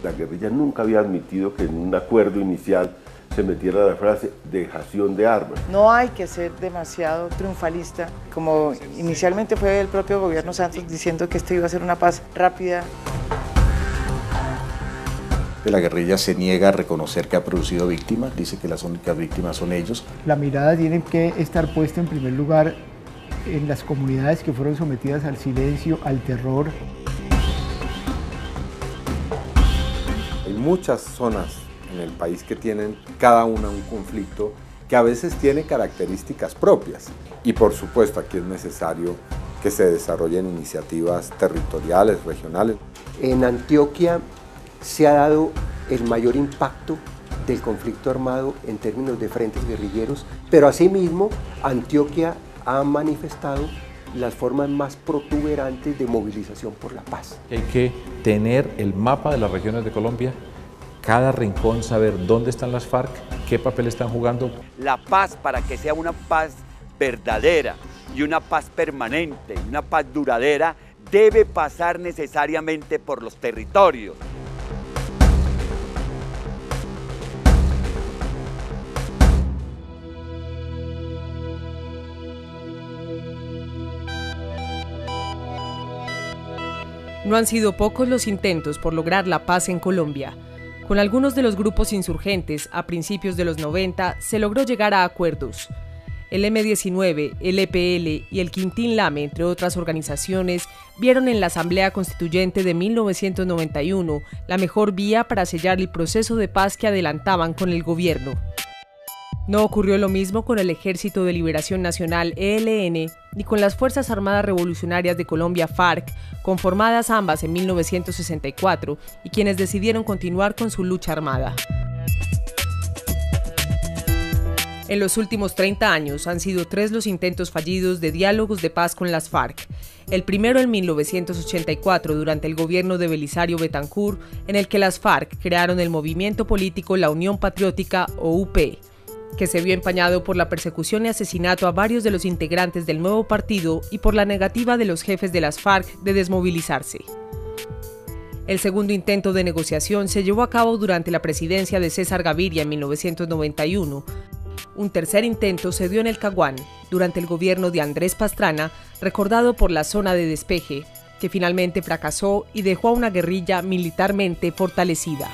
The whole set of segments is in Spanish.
La guerrilla nunca había admitido que en un acuerdo inicial se metiera la frase dejación de armas. No hay que ser demasiado triunfalista, como inicialmente fue el propio gobierno Santos diciendo que esto iba a ser una paz rápida. La guerrilla se niega a reconocer que ha producido víctimas, dice que las únicas víctimas son ellos. La mirada tiene que estar puesta en primer lugar en las comunidades que fueron sometidas al silencio, al terror. Hay muchas zonas en el país que tienen cada una un conflicto que a veces tiene características propias y por supuesto aquí es necesario que se desarrollen iniciativas territoriales, regionales. En Antioquia se ha dado el mayor impacto del conflicto armado en términos de frentes guerrilleros, pero asimismo Antioquia ha manifestado las formas más protuberantes de movilización por la paz. Hay que tener el mapa de las regiones de Colombia, cada rincón, saber dónde están las FARC, qué papel están jugando. La paz, para que sea una paz verdadera y una paz permanente, una paz duradera, debe pasar necesariamente por los territorios. No han sido pocos los intentos por lograr la paz en Colombia. Con algunos de los grupos insurgentes, a principios de los 90, se logró llegar a acuerdos. El M-19, el EPL y el Quintín Lame, entre otras organizaciones, vieron en la Asamblea Constituyente de 1991 la mejor vía para sellar el proceso de paz que adelantaban con el gobierno. No ocurrió lo mismo con el Ejército de Liberación Nacional, ELN, ni con las Fuerzas Armadas Revolucionarias de Colombia, FARC, conformadas ambas en 1964, y quienes decidieron continuar con su lucha armada. En los últimos 30 años han sido 3 los intentos fallidos de diálogos de paz con las FARC. El primero en 1984, durante el gobierno de Belisario Betancur, en el que las FARC crearon el movimiento político La Unión Patriótica, o UP, que se vio empañado por la persecución y asesinato a varios de los integrantes del nuevo partido y por la negativa de los jefes de las FARC de desmovilizarse. El segundo intento de negociación se llevó a cabo durante la presidencia de César Gaviria en 1991. Un tercer intento se dio en el Caguán, durante el gobierno de Andrés Pastrana, recordado por la zona de despeje, que finalmente fracasó y dejó a una guerrilla militarmente fortalecida.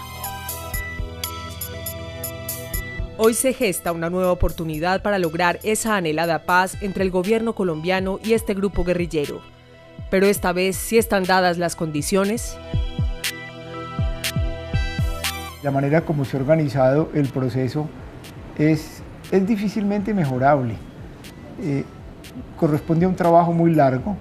Hoy se gesta una nueva oportunidad para lograr esa anhelada paz entre el gobierno colombiano y este grupo guerrillero. Pero esta vez, ¿sí están dadas las condiciones? La manera como se ha organizado el proceso es difícilmente mejorable. Corresponde a un trabajo muy largo,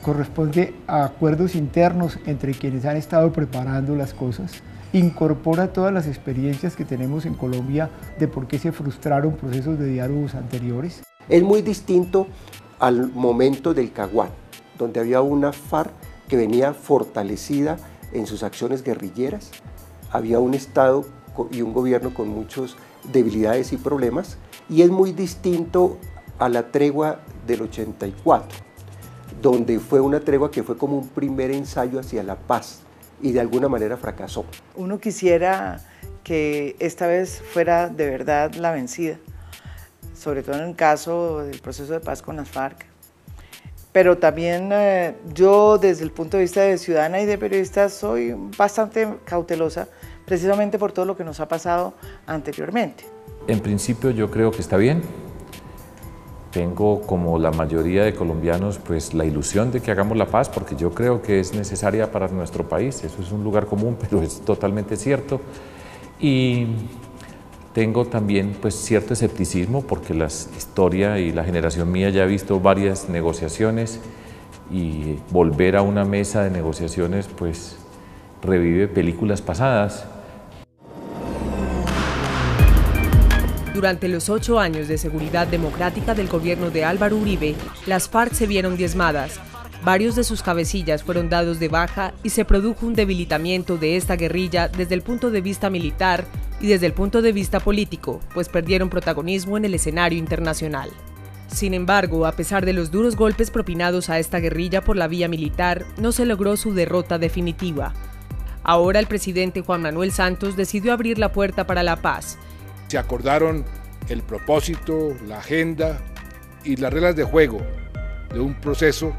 corresponde a acuerdos internos entre quienes han estado preparando las cosas. Incorpora todas las experiencias que tenemos en Colombia de por qué se frustraron procesos de diálogos anteriores. Es muy distinto al momento del Caguán, donde había una FARC que venía fortalecida en sus acciones guerrilleras, había un Estado y un gobierno con muchas debilidades y problemas, y es muy distinto a la tregua del 84, donde fue una tregua que fue como un primer ensayo hacia la paz, y de alguna manera fracasó. Uno quisiera que esta vez fuera de verdad la vencida, sobre todo en el caso del proceso de paz con las FARC. Pero también yo, desde el punto de vista de ciudadana y de periodista, soy bastante cautelosa, precisamente por todo lo que nos ha pasado anteriormente. En principio yo creo que está bien. Tengo, como la mayoría de colombianos, pues la ilusión de que hagamos la paz, porque yo creo que es necesaria para nuestro país. Eso es un lugar común, pero es totalmente cierto. Y tengo también pues cierto escepticismo, porque la historia y la generación mía ya ha visto varias negociaciones, y volver a una mesa de negociaciones pues revive películas pasadas. Durante los 8 años de seguridad democrática del gobierno de Álvaro Uribe, las FARC se vieron diezmadas, varios de sus cabecillas fueron dados de baja y se produjo un debilitamiento de esta guerrilla desde el punto de vista militar y desde el punto de vista político, pues perdieron protagonismo en el escenario internacional. Sin embargo, a pesar de los duros golpes propinados a esta guerrilla por la vía militar, no se logró su derrota definitiva. Ahora el presidente Juan Manuel Santos decidió abrir la puerta para la paz. Se acordaron el propósito, la agenda y las reglas de juego de un proceso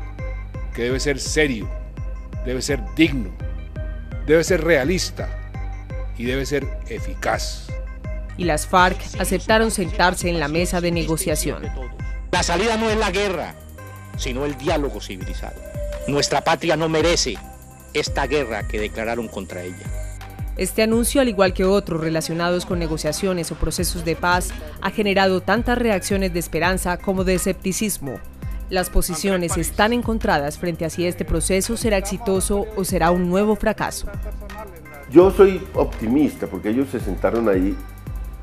que debe ser serio, debe ser digno, debe ser realista y debe ser eficaz. Y las FARC aceptaron sentarse en la mesa de negociación. La salida no es la guerra, sino el diálogo civilizado. Nuestra patria no merece esta guerra que declararon contra ella. Este anuncio, al igual que otros relacionados con negociaciones o procesos de paz, ha generado tantas reacciones de esperanza como de escepticismo. Las posiciones están encontradas frente a si este proceso será exitoso o será un nuevo fracaso. Yo soy optimista porque ellos se sentaron ahí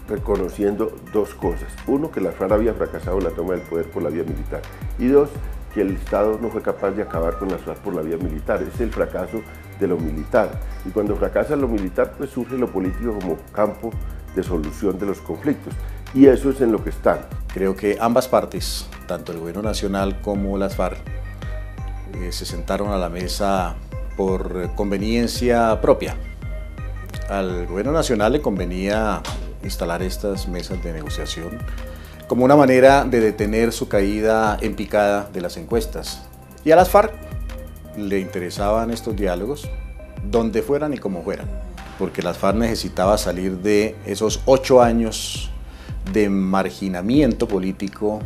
reconociendo dos cosas. Uno, que la FARC había fracasado en la toma del poder por la vía militar. Y dos, que el Estado no fue capaz de acabar con las FARC por la vía militar. Es el fracaso de lo militar. Y cuando fracasa lo militar, pues surge lo político como campo de solución de los conflictos. Y eso es en lo que están. Creo que ambas partes, tanto el gobierno nacional como las FARC, se sentaron a la mesa por conveniencia propia. Al gobierno nacional le convenía instalar estas mesas de negociación como una manera de detener su caída en picada de las encuestas. Y a las FARC le interesaban estos diálogos donde fueran y como fueran, porque las FARC necesitaba salir de esos 8 años de marginamiento político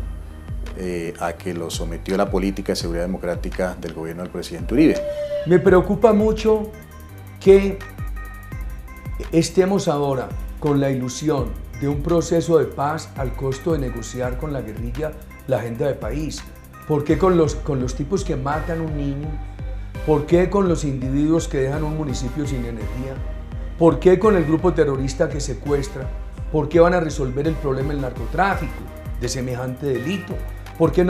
a que lo sometió la política de seguridad democrática del gobierno del presidente Uribe. Me preocupa mucho que estemos ahora con la ilusión de un proceso de paz al costo de negociar con la guerrilla la agenda de país. ¿Por qué con los tipos que matan un niño? ¿Por qué con los individuos que dejan un municipio sin energía? ¿Por qué con el grupo terrorista que secuestra? ¿Por qué van a resolver el problema del narcotráfico, de semejante delito? ¿Por qué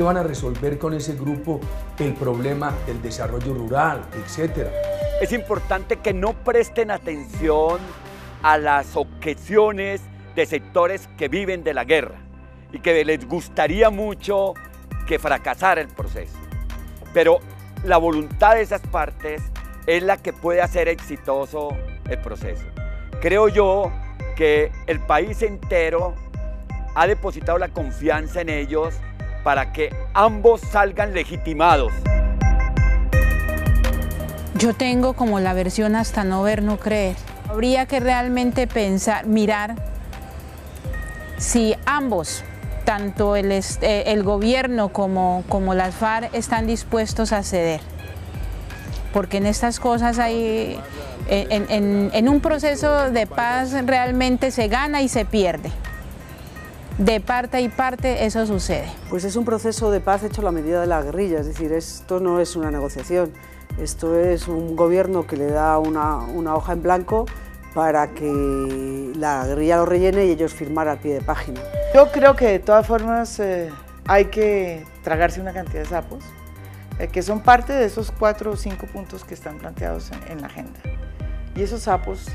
van a resolver con ese grupo el problema del desarrollo rural, etcétera? Es importante que no presten atención a las objeciones de sectores que viven de la guerra y que les gustaría mucho que fracasara el proceso. Pero la voluntad de esas partes es la que puede hacer exitoso el proceso. Creo yo que el país entero ha depositado la confianza en ellos para que ambos salgan legitimados. Yo tengo como la versión hasta no ver, no creer. Habría que realmente pensar, mirar si ambos, tanto el gobierno como las FARC, están dispuestos a ceder. Porque en estas cosas hay, en un proceso de paz realmente se gana y se pierde. De parte y parte eso sucede. Pues es un proceso de paz hecho a la medida de la guerrilla, es decir, esto no es una negociación, esto es un gobierno que le da una hoja en blanco para que la guerrilla lo rellene y ellos firmar al pie de página. Yo creo que de todas formas hay que tragarse una cantidad de sapos, que son parte de esos 4 o 5 puntos que están planteados en la agenda. Y esos sapos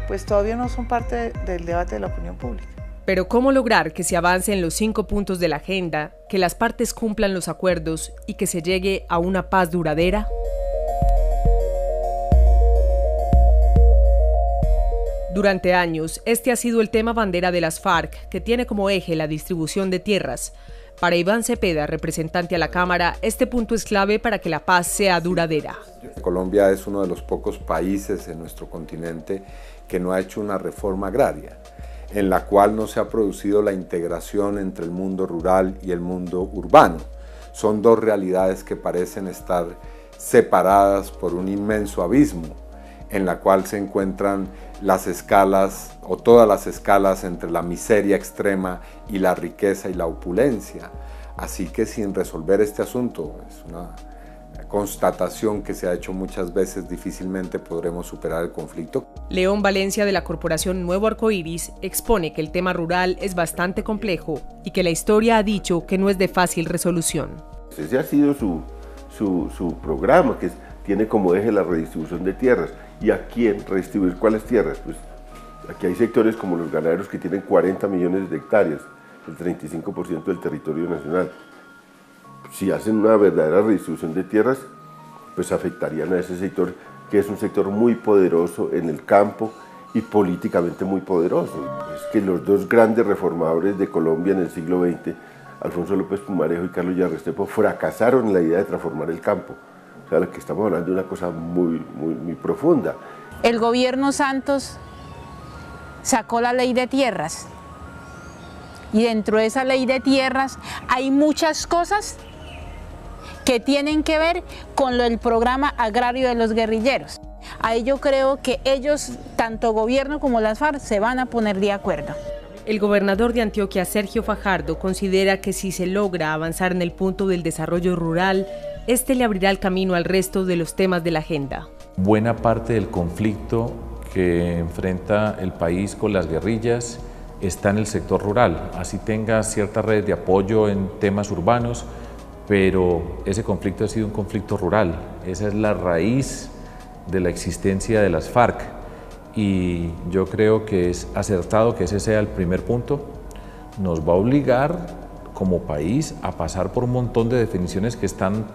pues todavía no son parte del debate de la opinión pública. Pero ¿cómo lograr que se avance en los 5 puntos de la agenda, que las partes cumplan los acuerdos y que se llegue a una paz duradera? Durante años, este ha sido el tema bandera de las FARC, que tiene como eje la distribución de tierras. Para Iván Cepeda, representante a la Cámara, este punto es clave para que la paz sea duradera. Colombia es uno de los pocos países en nuestro continente que no ha hecho una reforma agraria, en la cual no se ha producido la integración entre el mundo rural y el mundo urbano. Son dos realidades que parecen estar separadas por un inmenso abismo, en la cual se encuentran las escalas o todas las escalas entre la miseria extrema y la riqueza y la opulencia. Así que sin resolver este asunto, es una constatación que se ha hecho muchas veces, difícilmente podremos superar el conflicto. León Valencia, de la Corporación Nuevo Arcoíris, expone que el tema rural es bastante complejo y que la historia ha dicho que no es de fácil resolución. Ese ha sido su programa, que tiene como eje la redistribución de tierras. ¿Y a quién redistribuir cuáles tierras? Pues aquí hay sectores como los ganaderos que tienen 40 millones de hectáreas, el 35% del territorio nacional. Si hacen una verdadera redistribución de tierras, pues afectarían a ese sector que es un sector muy poderoso en el campo y políticamente muy poderoso. Es que los dos grandes reformadores de Colombia en el siglo XX, Alfonso López Pumarejo y Carlos Villar Restrepo, fracasaron en la idea de transformar el campo. O sea, lo que estamos hablando de una cosa muy profunda. El gobierno Santos sacó la ley de tierras y dentro de esa ley de tierras hay muchas cosas que tienen que ver con el programa agrario de los guerrilleros. Ahí yo creo que ellos, tanto gobierno como las FARC, se van a poner de acuerdo. El gobernador de Antioquia, Sergio Fajardo, considera que si se logra avanzar en el punto del desarrollo rural, este le abrirá el camino al resto de los temas de la agenda. Buena parte del conflicto que enfrenta el país con las guerrillas está en el sector rural, así tenga ciertas redes de apoyo en temas urbanos, pero ese conflicto ha sido un conflicto rural, esa es la raíz de la existencia de las FARC y yo creo que es acertado que ese sea el primer punto. Nos va a obligar como país a pasar por un montón de definiciones que están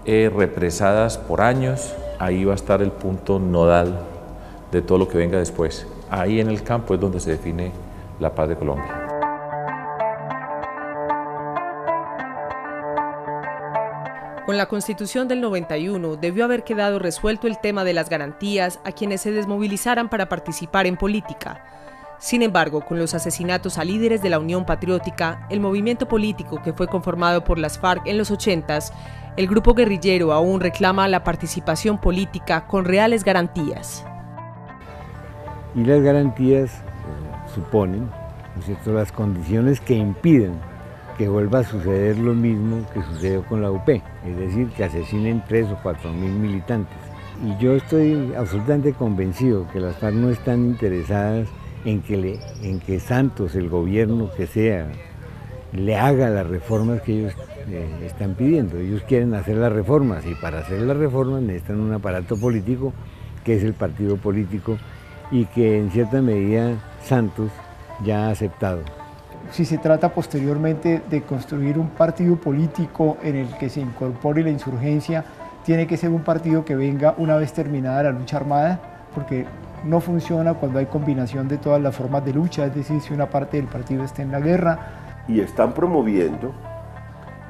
represadas por años, ahí va a estar el punto nodal de todo lo que venga después. Ahí en el campo es donde se define la paz de Colombia. Con la Constitución del 91 debió haber quedado resuelto el tema de las garantías a quienes se desmovilizaran para participar en política. Sin embargo, con los asesinatos a líderes de la Unión Patriótica, el movimiento político que fue conformado por las FARC en los 80s, el grupo guerrillero aún reclama la participación política con reales garantías. Y las garantías suponen, ¿no es cierto?, las condiciones que impiden que vuelva a suceder lo mismo que sucedió con la UP, es decir, que asesinen 3 o 4 mil militantes. Y yo estoy absolutamente convencido que las FARC no están interesadas en que Santos, el gobierno que sea, le haga las reformas que ellos están pidiendo. Ellos quieren hacer las reformas y para hacer las reformas necesitan un aparato político que es el partido político y que en cierta medida Santos ya ha aceptado. Si se trata posteriormente de construir un partido político en el que se incorpore la insurgencia, tiene que ser un partido que venga una vez terminada la lucha armada, porque no funciona cuando hay combinación de todas las formas de lucha, es decir, si una parte del partido está en la guerra. Y están promoviendo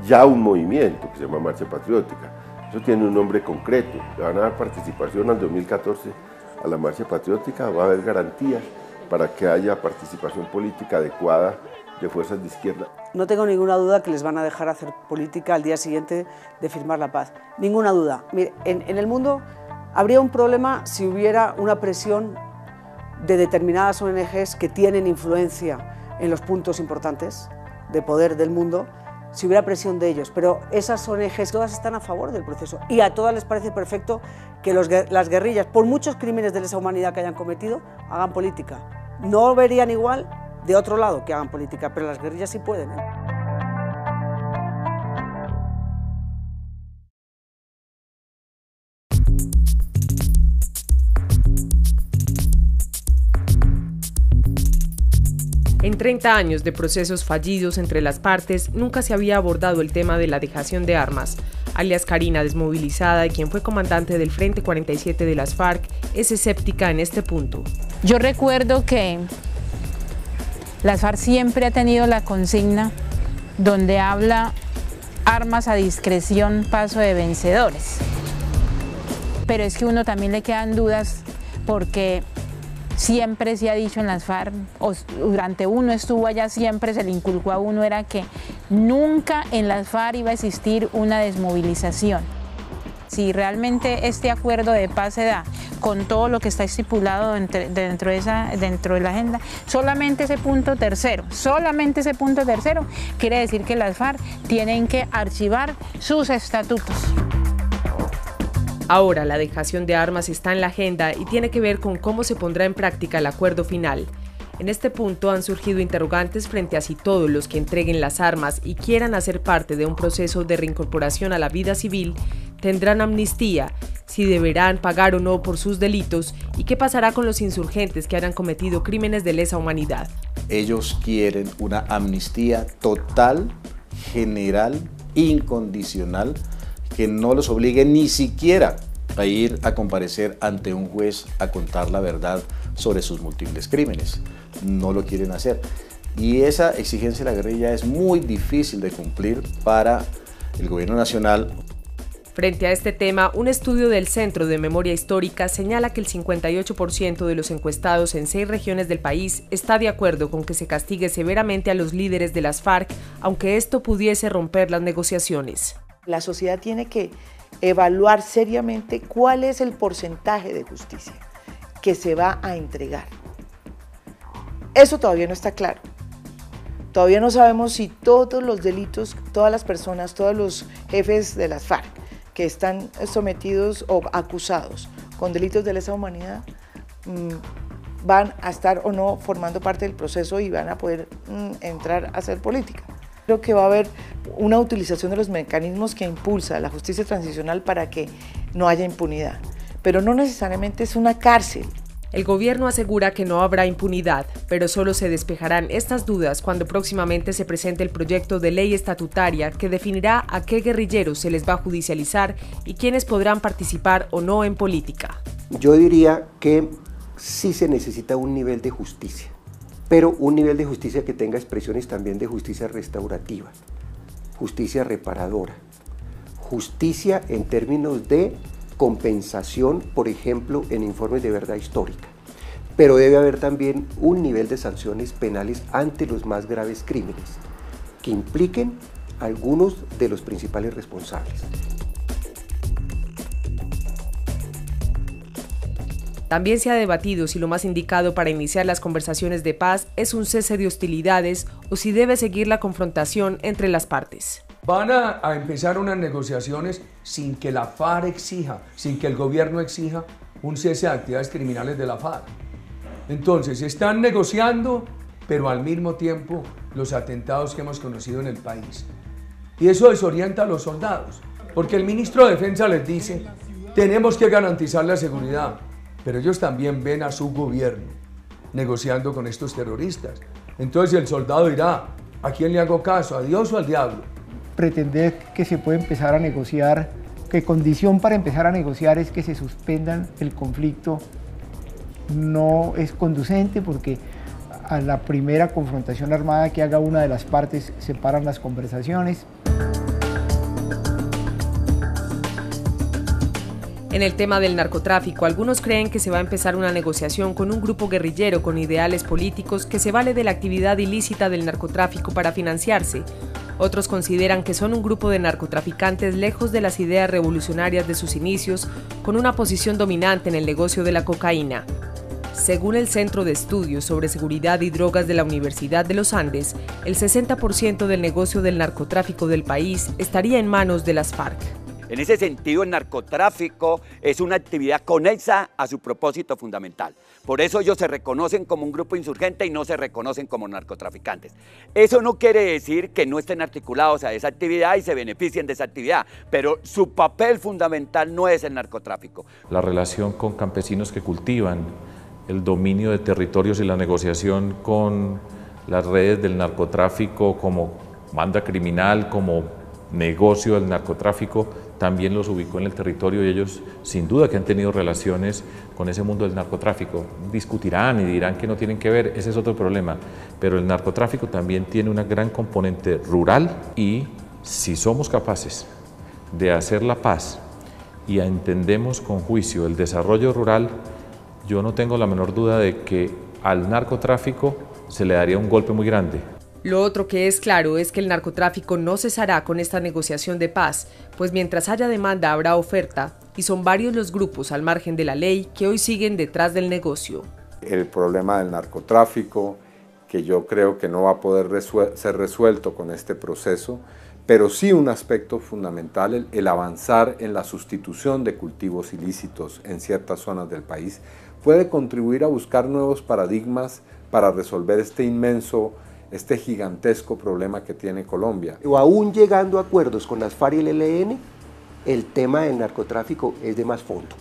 ya un movimiento que se llama Marcha Patriótica. Eso tiene un nombre concreto, le van a dar participación al 2014 a la Marcha Patriótica, va a haber garantías para que haya participación política adecuada de fuerzas de izquierda. No tengo ninguna duda que les van a dejar hacer política al día siguiente de firmar la paz. Ninguna duda. Mire, en el mundo habría un problema si hubiera una presión de determinadas ONGs que tienen influencia en los puntos importantes de poder del mundo, si hubiera presión de ellos, pero esas ONGs todas están a favor del proceso y a todas les parece perfecto que las guerrillas, por muchos crímenes de lesa humanidad que hayan cometido, hagan política. No verían igual de otro lado que hagan política, pero las guerrillas sí pueden. En 30 años de procesos fallidos entre las partes, nunca se había abordado el tema de la dejación de armas. Alias Karina, desmovilizada y quien fue comandante del Frente 47 de las FARC, es escéptica en este punto. Yo recuerdo que las FARC siempre ha tenido la consigna donde habla armas a discreción, paso de vencedores. Pero es que uno también le quedan dudas porque siempre se ha dicho en las FARC, o durante uno estuvo allá, siempre se le inculcó a uno, era que nunca en las FARC iba a existir una desmovilización. Si realmente este acuerdo de paz se da con todo lo que está estipulado dentro de la agenda, solamente ese punto tercero quiere decir que las FARC tienen que archivar sus estatutos. Ahora la dejación de armas está en la agenda y tiene que ver con cómo se pondrá en práctica el acuerdo final. En este punto han surgido interrogantes frente a si todos los que entreguen las armas y quieran hacer parte de un proceso de reincorporación a la vida civil tendrán amnistía, si deberán pagar o no por sus delitos y qué pasará con los insurgentes que hayan cometido crímenes de lesa humanidad. Ellos quieren una amnistía total, general, incondicional, que no los obligue ni siquiera a ir a comparecer ante un juez a contar la verdad sobre sus múltiples crímenes. No lo quieren hacer. Y esa exigencia de la guerrilla es muy difícil de cumplir para el gobierno nacional. Frente a este tema, un estudio del Centro de Memoria Histórica señala que el 58% de los encuestados en 6 regiones del país está de acuerdo con que se castigue severamente a los líderes de las FARC, aunque esto pudiese romper las negociaciones. La sociedad tiene que evaluar seriamente cuál es el porcentaje de justicia que se va a entregar. Eso todavía no está claro. Todavía no sabemos si todos los delitos, todas las personas, todos los jefes de las FARC que están sometidos o acusados con delitos de lesa humanidad van a estar o no formando parte del proceso y van a poder entrar a hacer política. Creo que va a haber una utilización de los mecanismos que impulsa la justicia transicional para que no haya impunidad, pero no necesariamente es una cárcel. El gobierno asegura que no habrá impunidad, pero solo se despejarán estas dudas cuando próximamente se presente el proyecto de ley estatutaria que definirá a qué guerrilleros se les va a judicializar y quiénes podrán participar o no en política. Yo diría que sí se necesita un nivel de justicia, pero un nivel de justicia que tenga expresiones también de justicia restaurativa, justicia reparadora, justicia en términos de compensación, por ejemplo, en informes de verdad histórica. Pero debe haber también un nivel de sanciones penales ante los más graves crímenes, que impliquen a algunos de los principales responsables. También se ha debatido si lo más indicado para iniciar las conversaciones de paz es un cese de hostilidades o si debe seguir la confrontación entre las partes. Van a empezar unas negociaciones sin que la FARC exija, sin que el gobierno exija un cese de actividades criminales de la FARC. Entonces, están negociando, pero al mismo tiempo los atentados que hemos conocido en el país. Y eso desorienta a los soldados, porque el ministro de Defensa les dice, tenemos que garantizar la seguridad, pero ellos también ven a su gobierno negociando con estos terroristas. Entonces el soldado dirá, ¿a quién le hago caso? ¿A Dios o al diablo? Pretender que se puede empezar a negociar, que condición para empezar a negociar es que se suspendan el conflicto, no es conducente porque a la primera confrontación armada que haga una de las partes se paran las conversaciones. En el tema del narcotráfico, algunos creen que se va a empezar una negociación con un grupo guerrillero con ideales políticos que se vale de la actividad ilícita del narcotráfico para financiarse. Otros consideran que son un grupo de narcotraficantes lejos de las ideas revolucionarias de sus inicios, con una posición dominante en el negocio de la cocaína. Según el Centro de Estudios sobre Seguridad y Drogas de la Universidad de los Andes, el 60% del negocio del narcotráfico del país estaría en manos de las FARC. En ese sentido, el narcotráfico es una actividad conexa a su propósito fundamental. Por eso ellos se reconocen como un grupo insurgente y no se reconocen como narcotraficantes. Eso no quiere decir que no estén articulados a esa actividad y se beneficien de esa actividad, pero su papel fundamental no es el narcotráfico. La relación con campesinos que cultivan, el dominio de territorios y la negociación con las redes del narcotráfico como banda criminal, como negocio del narcotráfico, también los ubicó en el territorio y ellos sin duda que han tenido relaciones con ese mundo del narcotráfico. Discutirán y dirán que no tienen que ver, ese es otro problema, pero el narcotráfico también tiene una gran componente rural y si somos capaces de hacer la paz y entendemos con juicio el desarrollo rural, yo no tengo la menor duda de que al narcotráfico se le daría un golpe muy grande. Lo otro que es claro es que el narcotráfico no cesará con esta negociación de paz, pues mientras haya demanda habrá oferta, y son varios los grupos al margen de la ley que hoy siguen detrás del negocio. El problema del narcotráfico, que yo creo que no va a poder ser resuelto con este proceso, pero sí un aspecto fundamental, el avanzar en la sustitución de cultivos ilícitos en ciertas zonas del país, puede contribuir a buscar nuevos paradigmas para resolver este gigantesco problema que tiene Colombia. O aún llegando a acuerdos con las FARC y el ELN, el tema del narcotráfico es de más fondo.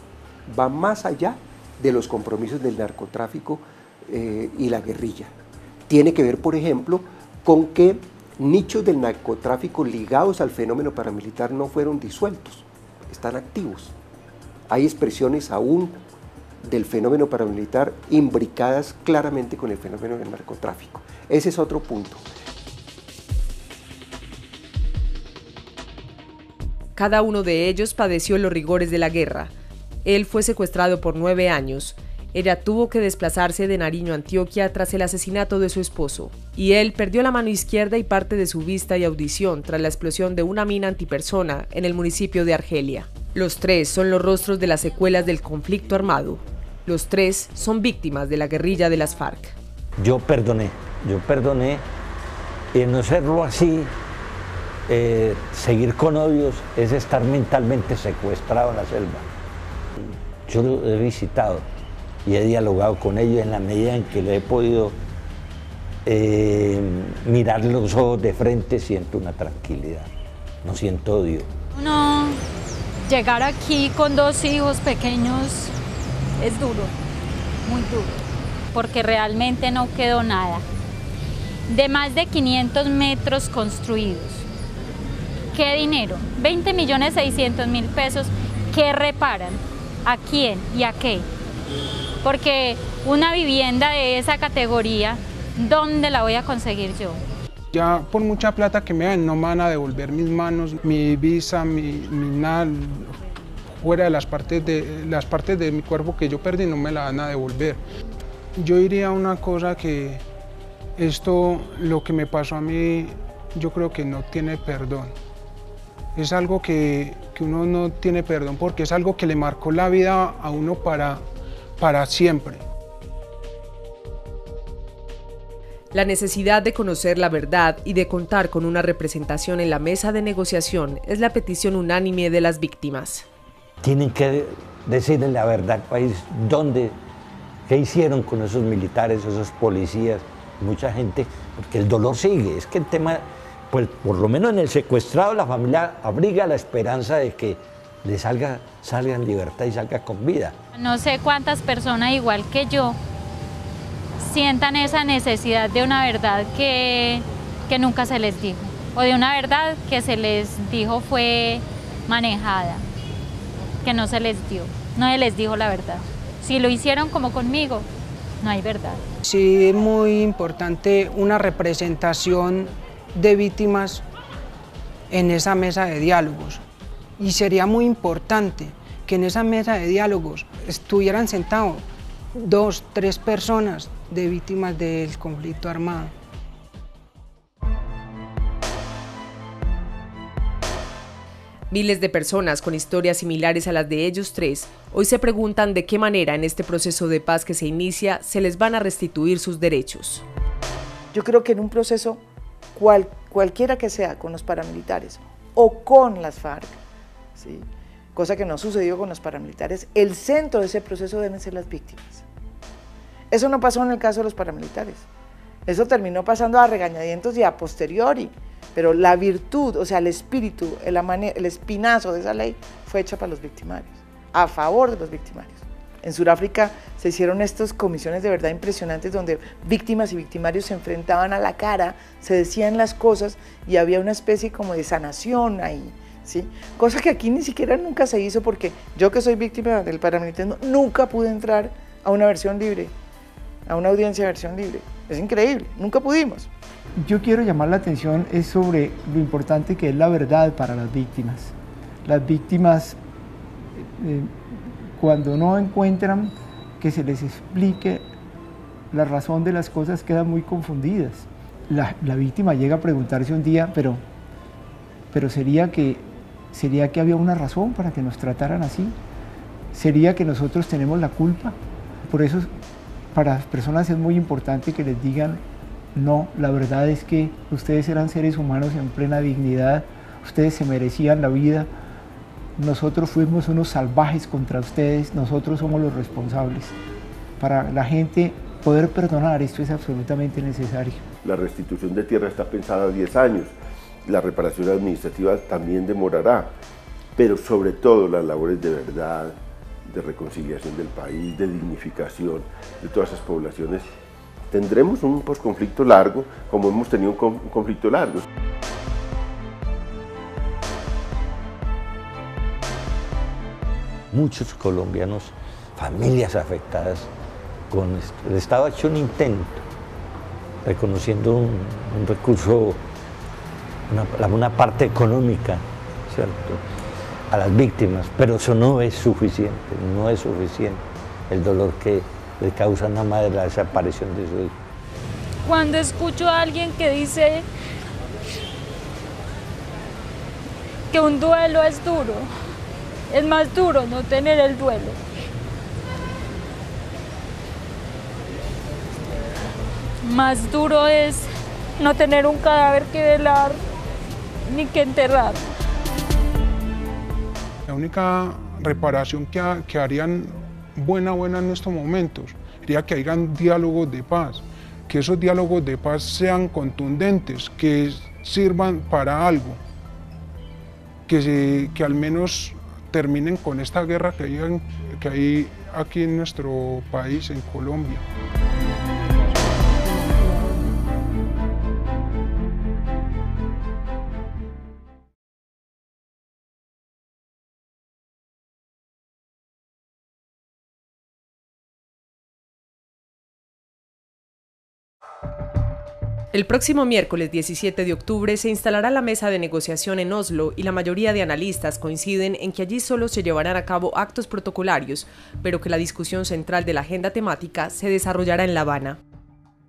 Va más allá de los compromisos del narcotráfico y la guerrilla. Tiene que ver, por ejemplo, con que nichos del narcotráfico ligados al fenómeno paramilitar no fueron disueltos, están activos. Hay expresiones aún del fenómeno paramilitar imbricadas claramente con el fenómeno del narcotráfico. Ese es otro punto. Cada uno de ellos padeció los rigores de la guerra. Él fue secuestrado por 9 años. Ella tuvo que desplazarse de Nariño, Antioquia, tras el asesinato de su esposo. Y él perdió la mano izquierda y parte de su vista y audición tras la explosión de una mina antipersona en el municipio de Argelia. Los tres son los rostros de las secuelas del conflicto armado. Los tres son víctimas de la guerrilla de las FARC. Yo perdoné, y no serlo así, seguir con odios es estar mentalmente secuestrado en la selva. Yo lo he visitado y he dialogado con ellos en la medida en que le he podido mirar los ojos de frente, siento una tranquilidad, no siento odio. No, llegar aquí con 2 hijos pequeños es duro, muy duro, porque realmente no quedó nada. De más de 500 metros construidos. ¿Qué dinero? 20.600.000 pesos. ¿Qué reparan? ¿A quién y a qué? Porque una vivienda de esa categoría, ¿dónde la voy a conseguir yo? Ya por mucha plata que me dan, no me van a devolver mis manos, mi visa, mi nada, fuera de las partes de mi cuerpo que yo perdí, no me la van a devolver. Yo diría una cosa, que esto, lo que me pasó a mí, yo creo que no tiene perdón. Es algo que uno no tiene perdón, porque es algo que le marcó la vida a uno para siempre. La necesidad de conocer la verdad y de contar con una representación en la mesa de negociación es la petición unánime de las víctimas. Tienen que decirle la verdad al país, qué hicieron con esos militares, esos policías, mucha gente, porque el dolor sigue. Es que el tema, pues por lo menos en el secuestrado, la familia abriga la esperanza de que le salga en libertad y salga con vida. No sé cuántas personas igual que yo sientan esa necesidad de una verdad que nunca se les dijo, o de una verdad que se les dijo fue manejada, que no se les dio, no se les dijo la verdad. Si lo hicieron como conmigo, no hay verdad. Sí, es muy importante una representación de víctimas en esa mesa de diálogos. Y sería muy importante que en esa mesa de diálogos estuvieran sentados 2, 3 personas de víctimas del conflicto armado. Miles de personas con historias similares a las de ellos tres hoy se preguntan de qué manera en este proceso de paz que se inicia se les van a restituir sus derechos. Yo creo que en un proceso cualquiera que sea, con los paramilitares o con las FARC, ¿sí?, cosa que no sucedió con los paramilitares, el centro de ese proceso deben ser las víctimas. Eso no pasó en el caso de los paramilitares, eso terminó pasando a regañadientos y a posteriori, pero la virtud, o sea, el espíritu, el espinazo de esa ley fue hecha para los victimarios, a favor de los victimarios. En Sudáfrica se hicieron estas comisiones de verdad impresionantes donde víctimas y victimarios se enfrentaban a la cara, se decían las cosas y había una especie como de sanación ahí, ¿sí? Cosa que aquí ni siquiera nunca se hizo, porque yo, que soy víctima del paramilitarismo, nunca pude entrar a una versión libre, a una audiencia de versión libre. Es increíble, nunca pudimos. Yo quiero llamar la atención sobre lo importante que es la verdad para las víctimas. Las víctimas, cuando no encuentran que se les explique la razón de las cosas, quedan muy confundidas. La víctima llega a preguntarse un día, pero ¿sería que había una razón para que nos trataran así? ¿Sería que nosotros tenemos la culpa? Por eso para las personas es muy importante que les digan: no, la verdad es que ustedes eran seres humanos en plena dignidad, ustedes se merecían la vida, nosotros fuimos unos salvajes contra ustedes, nosotros somos los responsables. Para la gente poder perdonar, esto es absolutamente necesario. La restitución de tierra está pensada a 10 años, la reparación administrativa también demorará, pero sobre todo las labores de verdad, de reconciliación del país, de dignificación de todas esas poblaciones. Tendremos un posconflicto largo, como hemos tenido un conflicto largo. muchos colombianos, familias afectadas con esto. El Estado ha hecho un intento, reconociendo un recurso, una parte económica, ¿cierto?, a las víctimas, pero eso no es suficiente, no es suficiente el dolor que le causa a una madre la desaparición de su hijo. Cuando escucho a alguien que dice que un duelo es duro, es más duro no tener el duelo. Más duro es no tener un cadáver que velar ni que enterrar. La única reparación que harían buena en estos momentos sería que hayan diálogos de paz, que esos diálogos de paz sean contundentes, que sirvan para algo, que al menos terminen con esta guerra que hay aquí en nuestro país, en Colombia. El próximo miércoles 17 de octubre se instalará la mesa de negociación en Oslo y la mayoría de analistas coinciden en que allí solo se llevarán a cabo actos protocolarios, pero que la discusión central de la agenda temática se desarrollará en La Habana.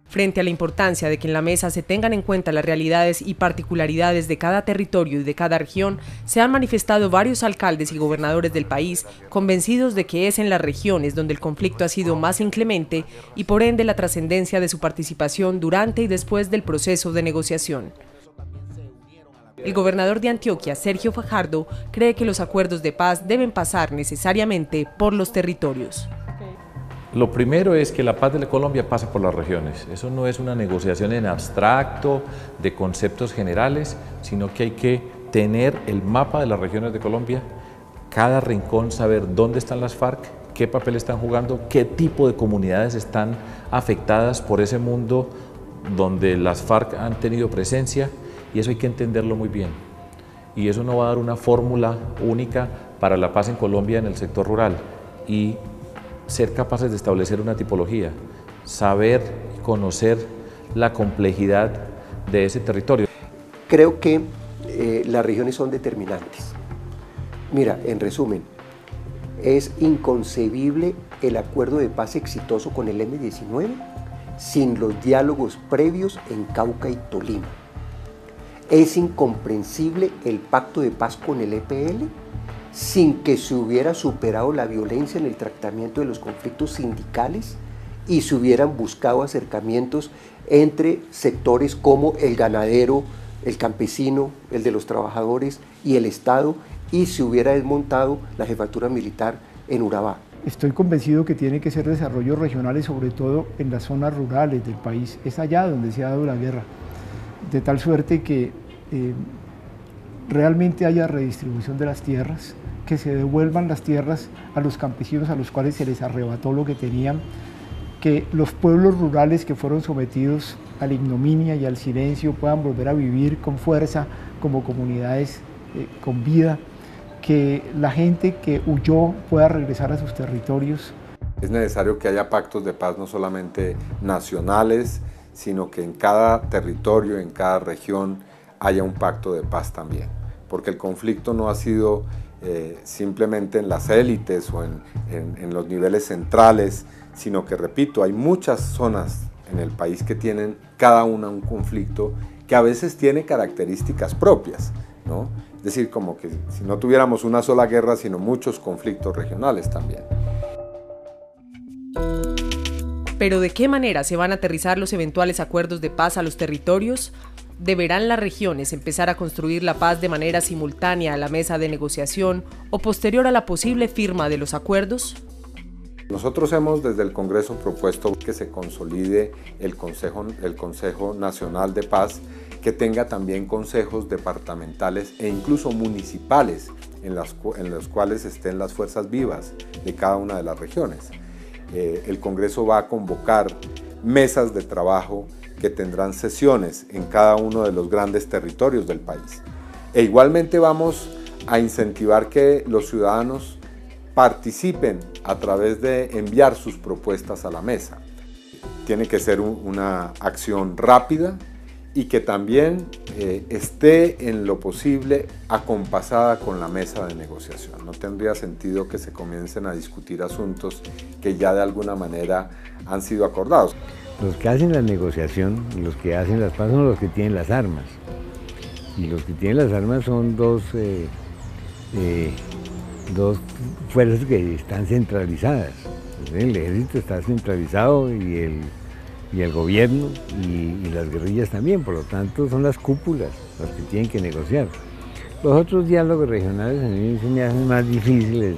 Frente a la importancia de que en la mesa se tengan en cuenta las realidades y particularidades de cada territorio y de cada región, se han manifestado varios alcaldes y gobernadores del país convencidos de que es en las regiones donde el conflicto ha sido más inclemente y por ende la trascendencia de su participación durante y después del proceso de negociación. El gobernador de Antioquia, Sergio Fajardo, cree que los acuerdos de paz deben pasar necesariamente por los territorios. Lo primero es que la paz de Colombia pasa por las regiones. Eso no es una negociación en abstracto de conceptos generales, sino que hay que tener el mapa de las regiones de Colombia, cada rincón saber dónde están las FARC, qué papel están jugando, qué tipo de comunidades están afectadas por ese mundo donde las FARC han tenido presencia, y eso hay que entenderlo muy bien. Y eso no va a dar una fórmula única para la paz en Colombia en el sector rural. Y ser capaces de establecer una tipología, saber, conocer la complejidad de ese territorio. Creo que las regiones son determinantes. Mira, en resumen, es inconcebible el acuerdo de paz exitoso con el M-19 sin los diálogos previos en Cauca y Tolima. Es incomprensible el pacto de paz con el EPL sin que se hubiera superado la violencia en el tratamiento de los conflictos sindicales y se hubieran buscado acercamientos entre sectores como el ganadero, el campesino, el de los trabajadores y el Estado, y se hubiera desmontado la jefatura militar en Urabá. Estoy convencido que tiene que ser desarrollos regionales, sobre todo en las zonas rurales del país. Es allá donde se ha dado la guerra, de tal suerte que realmente haya redistribución de las tierras, que se devuelvan las tierras a los campesinos a los cuales se les arrebató lo que tenían, que los pueblos rurales que fueron sometidos a la ignominia y al silencio puedan volver a vivir con fuerza como comunidades con vida, que la gente que huyó pueda regresar a sus territorios. Es necesario que haya pactos de paz no solamente nacionales, sino que en cada territorio, en cada región, haya un pacto de paz también, porque el conflicto no ha sido simplemente en las élites o en los niveles centrales, sino que, repito, hay muchas zonas en el país que tienen cada una un conflicto que a veces tiene características propias, ¿no? Es decir, como que si no tuviéramos una sola guerra, sino muchos conflictos regionales también. Pero ¿de qué manera se van a aterrizar los eventuales acuerdos de paz a los territorios? ¿Deberán las regiones empezar a construir la paz de manera simultánea a la mesa de negociación o posterior a la posible firma de los acuerdos? Nosotros hemos desde el Congreso propuesto que se consolide el Consejo Nacional de Paz, que tenga también consejos departamentales e incluso municipales en los cuales estén las fuerzas vivas de cada una de las regiones. El Congreso va a convocar mesas de trabajo que tendrán sesiones en cada uno de los grandes territorios del país. E igualmente vamos a incentivar que los ciudadanos participen a través de enviar sus propuestas a la mesa. Tiene que ser una acción rápida y que también esté en lo posible acompasada con la mesa de negociación. No tendría sentido que se comiencen a discutir asuntos que ya de alguna manera han sido acordados. Los que hacen la negociación, los que hacen las paz son los que tienen las armas. Y los que tienen las armas son dos fuerzas que están centralizadas. El ejército está centralizado y el gobierno y las guerrillas también, por lo tanto son las cúpulas las que tienen que negociar. Los otros diálogos regionales a mí se me hacen más difíciles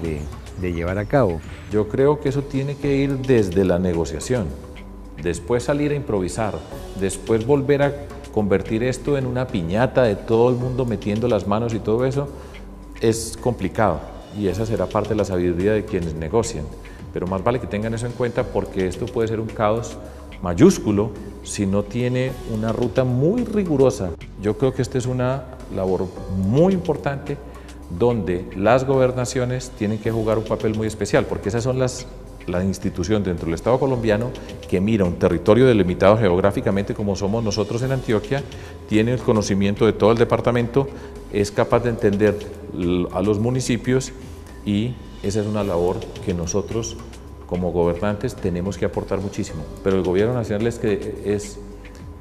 de llevar a cabo. Yo creo que eso tiene que ir desde la negociación, después salir a improvisar, después volver a convertir esto en una piñata de todo el mundo metiendo las manos y todo eso es complicado y esa será parte de la sabiduría de quienes negocian, pero más vale que tengan eso en cuenta porque esto puede ser un caos mayúsculo si no tiene una ruta muy rigurosa. Yo creo que esta es una labor muy importante donde las gobernaciones tienen que jugar un papel muy especial porque esas son la institución dentro del Estado colombiano que mira un territorio delimitado geográficamente como somos nosotros en Antioquia, tiene el conocimiento de todo el departamento, es capaz de entender a los municipios y esa es una labor que nosotros como gobernantes tenemos que aportar muchísimo, pero el gobierno nacional es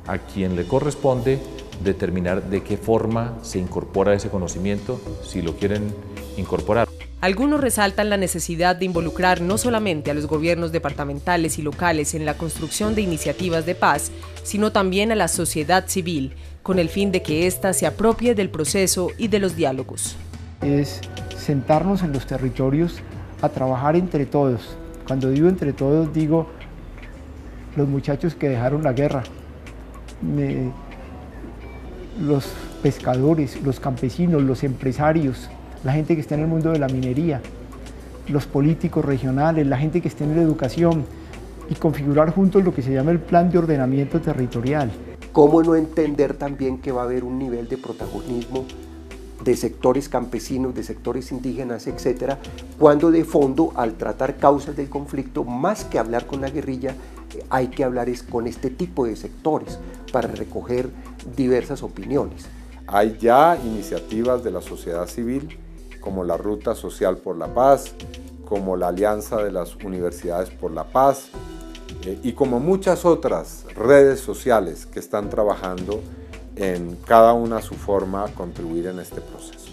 a quien le corresponde determinar de qué forma se incorpora ese conocimiento, si lo quieren incorporar. Algunos resaltan la necesidad de involucrar no solamente a los gobiernos departamentales y locales en la construcción de iniciativas de paz, sino también a la sociedad civil, con el fin de que ésta se apropie del proceso y de los diálogos. Es sentarnos en los territorios a trabajar entre todos. Cuando digo entre todos, digo los muchachos que dejaron la guerra, los pescadores, los campesinos, los empresarios, la gente que está en el mundo de la minería, los políticos regionales, la gente que está en la educación y configurar juntos lo que se llama el plan de ordenamiento territorial. ¿Cómo no entender también que va a haber un nivel de protagonismo de sectores campesinos, de sectores indígenas, etcétera, cuando de fondo, al tratar causas del conflicto, más que hablar con la guerrilla, hay que hablar con este tipo de sectores para recoger diversas opiniones? Hay ya iniciativas de la sociedad civil, como la Ruta Social por la Paz, como la Alianza de las Universidades por la Paz, y como muchas otras redes sociales que están trabajando en cada una a su forma a contribuir en este proceso.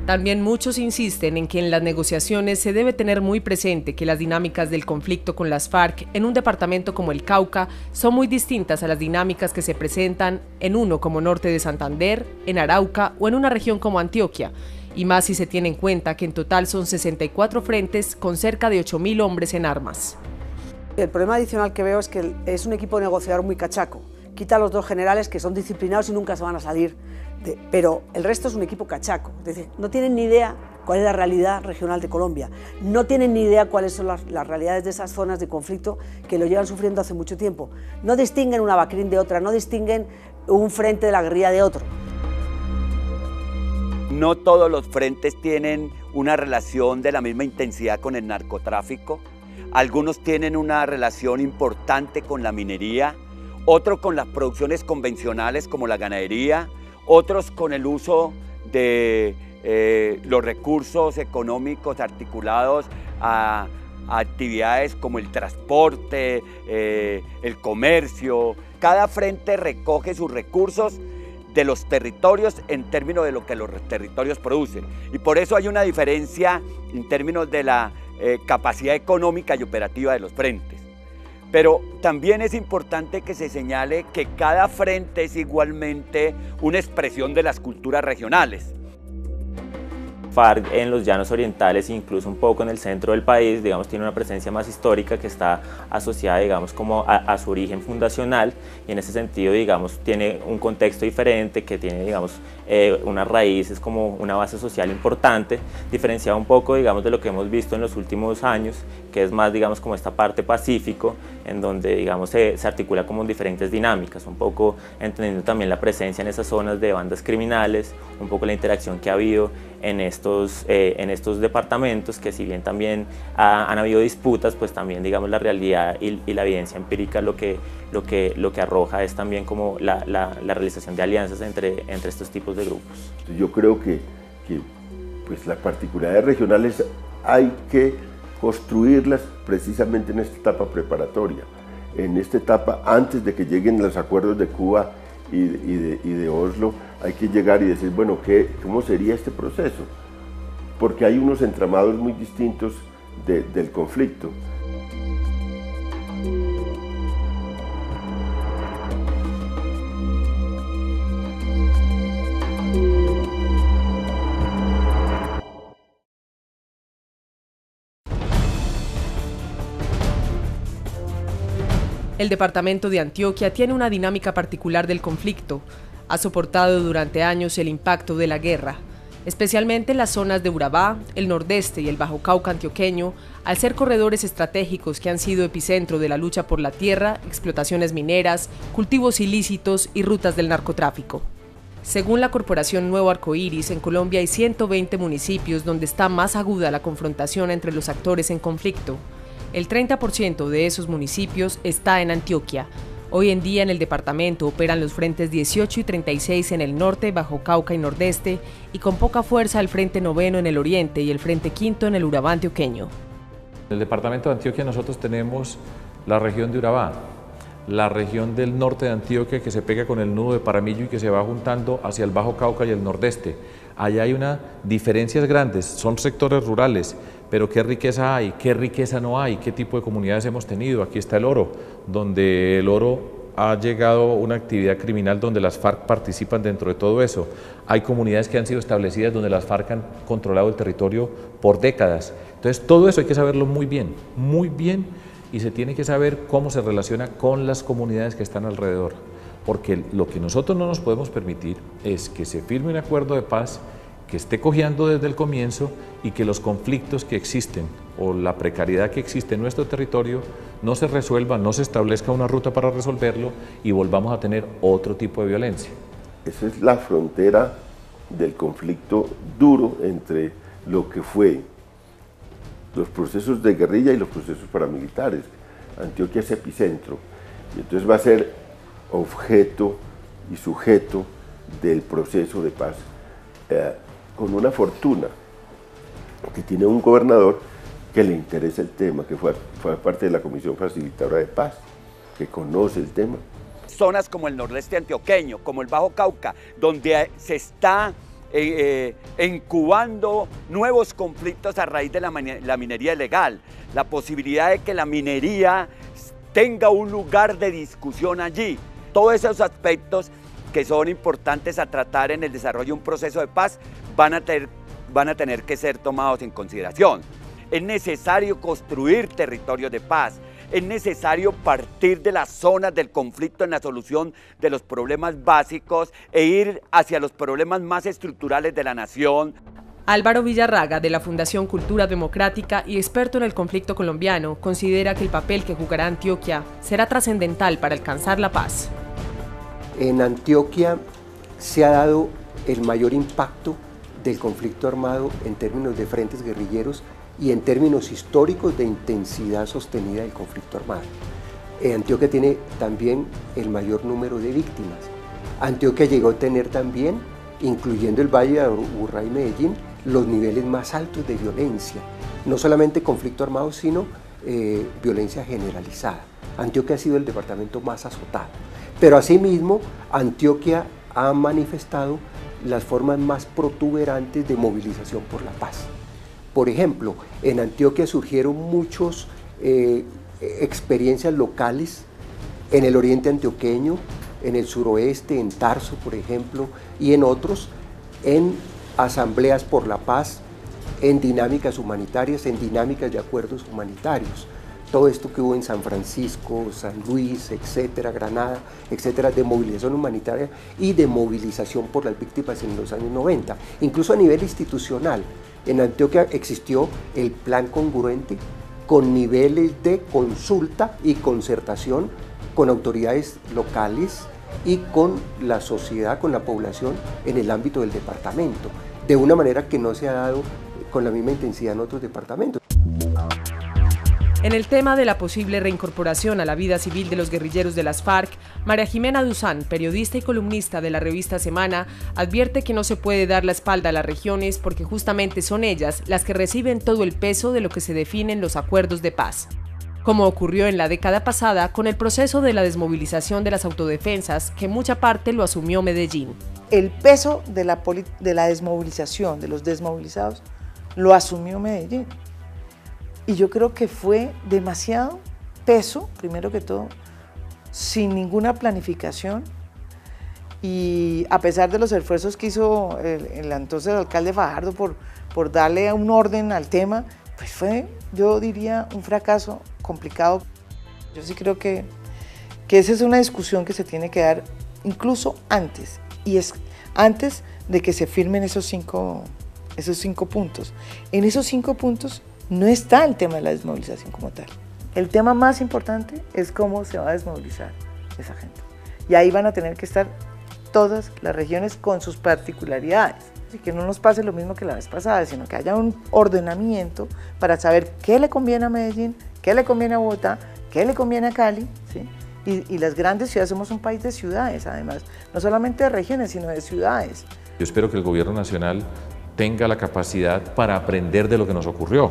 También muchos insisten en que en las negociaciones se debe tener muy presente que las dinámicas del conflicto con las FARC en un departamento como el Cauca son muy distintas a las dinámicas que se presentan en uno como Norte de Santander, en Arauca o en una región como Antioquia, y más si se tiene en cuenta que en total son 64 frentes con cerca de 8.000 hombres en armas. El problema adicional que veo es que es un equipo negociador muy cachaco. Quita a los dos generales que son disciplinados y nunca se van a salir, pero el resto es un equipo cachaco. Es decir, no tienen ni idea cuál es la realidad regional de Colombia, no tienen ni idea cuáles son las realidades de esas zonas de conflicto que lo llevan sufriendo hace mucho tiempo. No distinguen una Bacrín de otra, no distinguen un frente de la guerrilla de otro. No todos los frentes tienen una relación de la misma intensidad con el narcotráfico. Algunos tienen una relación importante con la minería, otros con las producciones convencionales como la ganadería, otros con el uso de los recursos económicos articulados a actividades como el transporte, el comercio. Cada frente recoge sus recursos de los territorios en términos de lo que los territorios producen. Y por eso hay una diferencia en términos de la capacidad económica y operativa de los frentes. Pero también es importante que se señale que cada frente es igualmente una expresión de las culturas regionales. FARC en los llanos orientales, incluso un poco en el centro del país, digamos, tiene una presencia más histórica que está asociada, digamos, como a su origen fundacional, y en ese sentido, digamos, tiene un contexto diferente, que tiene, digamos, unas raíces como una base social importante, diferenciada un poco, digamos, de lo que hemos visto en los últimos años, que es más, digamos, como esta parte pacífico, en donde, digamos, se articula como en diferentes dinámicas, un poco entendiendo también la presencia en esas zonas de bandas criminales, un poco la interacción que ha habido en estos departamentos, que si bien también han habido disputas, pues también digamos la realidad y la evidencia empírica lo que arroja es también como la realización de alianzas entre estos tipos de grupos. Yo creo que pues las particularidades regionales hay que construirlas precisamente en esta etapa preparatoria, en esta etapa antes de que lleguen los acuerdos de Cuba y de Oslo. Hay que llegar y decir, bueno, ¿cómo sería este proceso? Porque hay unos entramados muy distintos del conflicto. El departamento de Antioquia tiene una dinámica particular del conflicto. Ha soportado durante años el impacto de la guerra, especialmente en las zonas de Urabá, el nordeste y el Bajo Cauca antioqueño, al ser corredores estratégicos que han sido epicentro de la lucha por la tierra, explotaciones mineras, cultivos ilícitos y rutas del narcotráfico. Según la Corporación Nuevo Arcoíris, en Colombia hay 120 municipios donde está más aguda la confrontación entre los actores en conflicto. El 30% de esos municipios está en Antioquia. Hoy en día en el departamento operan los frentes 18 y 36 en el norte, Bajo Cauca y nordeste, y con poca fuerza el frente 9 en el oriente y el frente 5 en el Urabá antioqueño. En el departamento de Antioquia nosotros tenemos la región de Urabá, la región del norte de Antioquia que se pega con el nudo de Paramillo y que se va juntando hacia el Bajo Cauca y el nordeste. Allá hay unas diferencias grandes, son sectores rurales, pero qué riqueza hay, qué riqueza no hay, qué tipo de comunidades hemos tenido. Aquí está el oro, donde el oro ha llegado una actividad criminal donde las FARC participan dentro de todo eso. Hay comunidades que han sido establecidas donde las FARC han controlado el territorio por décadas. Entonces todo eso hay que saberlo muy bien, y se tiene que saber cómo se relaciona con las comunidades que están alrededor. Porque lo que nosotros no nos podemos permitir es que se firme un acuerdo de paz que esté cojeando desde el comienzo y que los conflictos que existen o la precariedad que existe en nuestro territorio no se resuelva, no se establezca una ruta para resolverlo y volvamos a tener otro tipo de violencia. Esa es la frontera del conflicto duro entre lo que fue los procesos de guerrilla y los procesos paramilitares. Antioquia es epicentro y entonces va a ser objeto y sujeto del proceso de paz, con una fortuna que tiene un gobernador que le interesa el tema, que fue parte de la Comisión Facilitadora de Paz, que conoce el tema. Zonas como el nordeste antioqueño, como el Bajo Cauca, donde se está incubando nuevos conflictos a raíz de la minería ilegal, la posibilidad de que la minería tenga un lugar de discusión allí. Todos esos aspectos que son importantes a tratar en el desarrollo de un proceso de paz van a tener que ser tomados en consideración. Es necesario construir territorios de paz, es necesario partir de las zonas del conflicto en la solución de los problemas básicos e ir hacia los problemas más estructurales de la nación. Álvaro Villarraga, de la Fundación Cultura Democrática y experto en el conflicto colombiano, considera que el papel que jugará Antioquia será trascendental para alcanzar la paz. En Antioquia se ha dado el mayor impacto del conflicto armado en términos de frentes guerrilleros y en términos históricos de intensidad sostenida del conflicto armado. Antioquia tiene también el mayor número de víctimas. Antioquia llegó a tener también, incluyendo el Valle de Aburrá y Medellín, los niveles más altos de violencia, no solamente conflicto armado, sino violencia generalizada. Antioquia ha sido el departamento más azotado, pero asimismo Antioquia ha manifestado las formas más protuberantes de movilización por la paz. Por ejemplo, en Antioquia surgieron muchas experiencias locales en el oriente antioqueño, en el suroeste, en Tarso, por ejemplo, y en otros, en asambleas por la paz, en dinámicas humanitarias, en dinámicas de acuerdos humanitarios. Todo esto que hubo en San Francisco, San Luis, etcétera, Granada, etcétera, de movilización humanitaria y de movilización por las víctimas en los años 90. Incluso a nivel institucional, en Antioquia existió el plan congruente con niveles de consulta y concertación con autoridades locales y con la sociedad, con la población en el ámbito del departamento. de una manera que no se ha dado con la misma intensidad en otros departamentos. En el tema de la posible reincorporación a la vida civil de los guerrilleros de las FARC, María Jimena Duzán, periodista y columnista de la revista Semana, advierte que no se puede dar la espalda a las regiones porque justamente son ellas las que reciben todo el peso de lo que se definen los acuerdos de paz. Como ocurrió en la década pasada con el proceso de la desmovilización de las autodefensas, que en mucha parte lo asumió Medellín. El peso de la desmovilización, de los desmovilizados, lo asumió Medellín. Y yo creo que fue demasiado peso, primero que todo, sin ninguna planificación. Y a pesar de los esfuerzos que hizo el entonces alcalde Fajardo por darle un orden al tema, pues fue, yo diría, un fracaso complicado. Yo sí creo que esa es una discusión que se tiene que dar incluso antes, y es antes de que se firmen esos cinco puntos. En esos 5 puntos no está el tema de la desmovilización como tal. El tema más importante es cómo se va a desmovilizar esa gente. Y ahí van a tener que estar todas las regiones con sus particularidades. Así que no nos pase lo mismo que la vez pasada, sino que haya un ordenamiento para saber qué le conviene a Medellín, qué le conviene a Bogotá, qué le conviene a Cali, ¿sí? Y las grandes ciudades, somos un país de ciudades además, no solamente de regiones, sino de ciudades. Yo espero que el gobierno nacional tenga la capacidad para aprender de lo que nos ocurrió,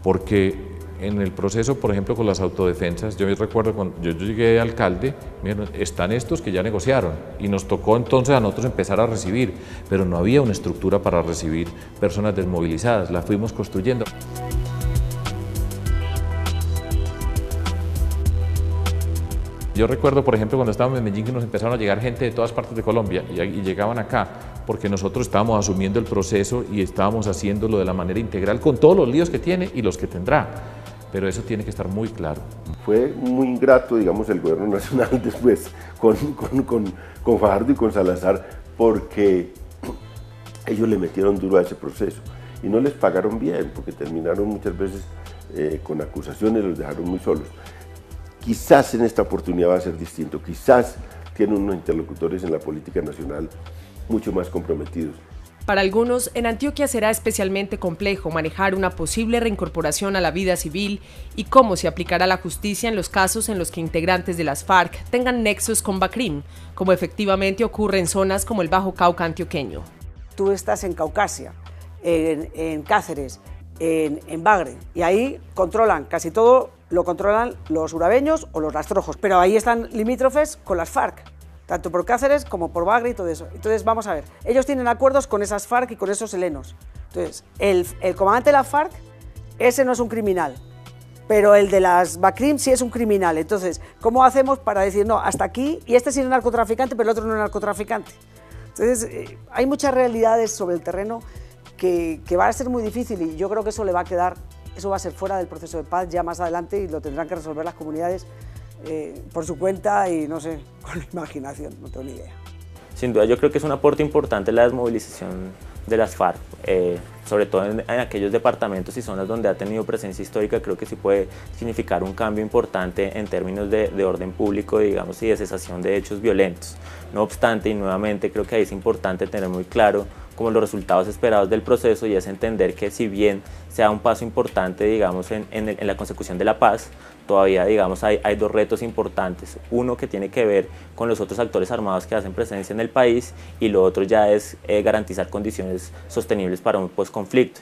porque en el proceso, por ejemplo, con las autodefensas, yo recuerdo cuando yo llegué de alcalde, miren, están estos que ya negociaron y nos tocó entonces a nosotros empezar a recibir, pero no había una estructura para recibir personas desmovilizadas, la fuimos construyendo. Yo recuerdo, por ejemplo, cuando estábamos en Medellín que nos empezaron a llegar gente de todas partes de Colombia y llegaban acá porque nosotros estábamos asumiendo el proceso y estábamos haciéndolo de la manera integral con todos los líos que tiene y los que tendrá. Pero eso tiene que estar muy claro. Fue muy ingrato, digamos, el gobierno nacional después con Fajardo y con Salazar, porque ellos le metieron duro a ese proceso y no les pagaron bien, porque terminaron muchas veces con acusaciones, los dejaron muy solos. Quizás en esta oportunidad va a ser distinto, quizás tienen unos interlocutores en la política nacional mucho más comprometidos. Para algunos, en Antioquia será especialmente complejo manejar una posible reincorporación a la vida civil y cómo se aplicará la justicia en los casos en los que integrantes de las FARC tengan nexos con BACRIM, como efectivamente ocurre en zonas como el Bajo Cauca antioqueño. Tú estás en Caucasia, en Cáceres, en Bagre, y ahí controlan casi todo, lo controlan los urabeños o los rastrojos, pero ahí están limítrofes con las FARC, tanto por Cáceres como por Bagre y todo eso. Entonces vamos a ver, ellos tienen acuerdos con esas FARC y con esos helenos. Entonces el comandante de la FARC, ese no es un criminal, pero el de las BACRIM sí es un criminal. Entonces, ¿cómo hacemos para decir, no, hasta aquí, y este sí es narcotraficante, pero el otro no es narcotraficante? Entonces, hay muchas realidades sobre el terreno que va a ser muy difícil, y yo creo que eso le va a quedar, eso va a ser fuera del proceso de paz ya más adelante, y lo tendrán que resolver las comunidades por su cuenta y, no sé, con imaginación, no tengo ni idea. Sin duda, yo creo que es un aporte importante la desmovilización de las FARC, sobre todo en aquellos departamentos y zonas donde ha tenido presencia histórica. Creo que sí puede significar un cambio importante en términos de orden público, digamos, y de cesación de hechos violentos. No obstante, y nuevamente creo que ahí es importante tener muy claro como los resultados esperados del proceso, y es entender que si bien sea un paso importante, digamos, en la consecución de la paz, todavía, digamos, hay 2 retos importantes. Uno que tiene que ver con los otros actores armados que hacen presencia en el país, y lo otro ya es garantizar condiciones sostenibles para un posconflicto.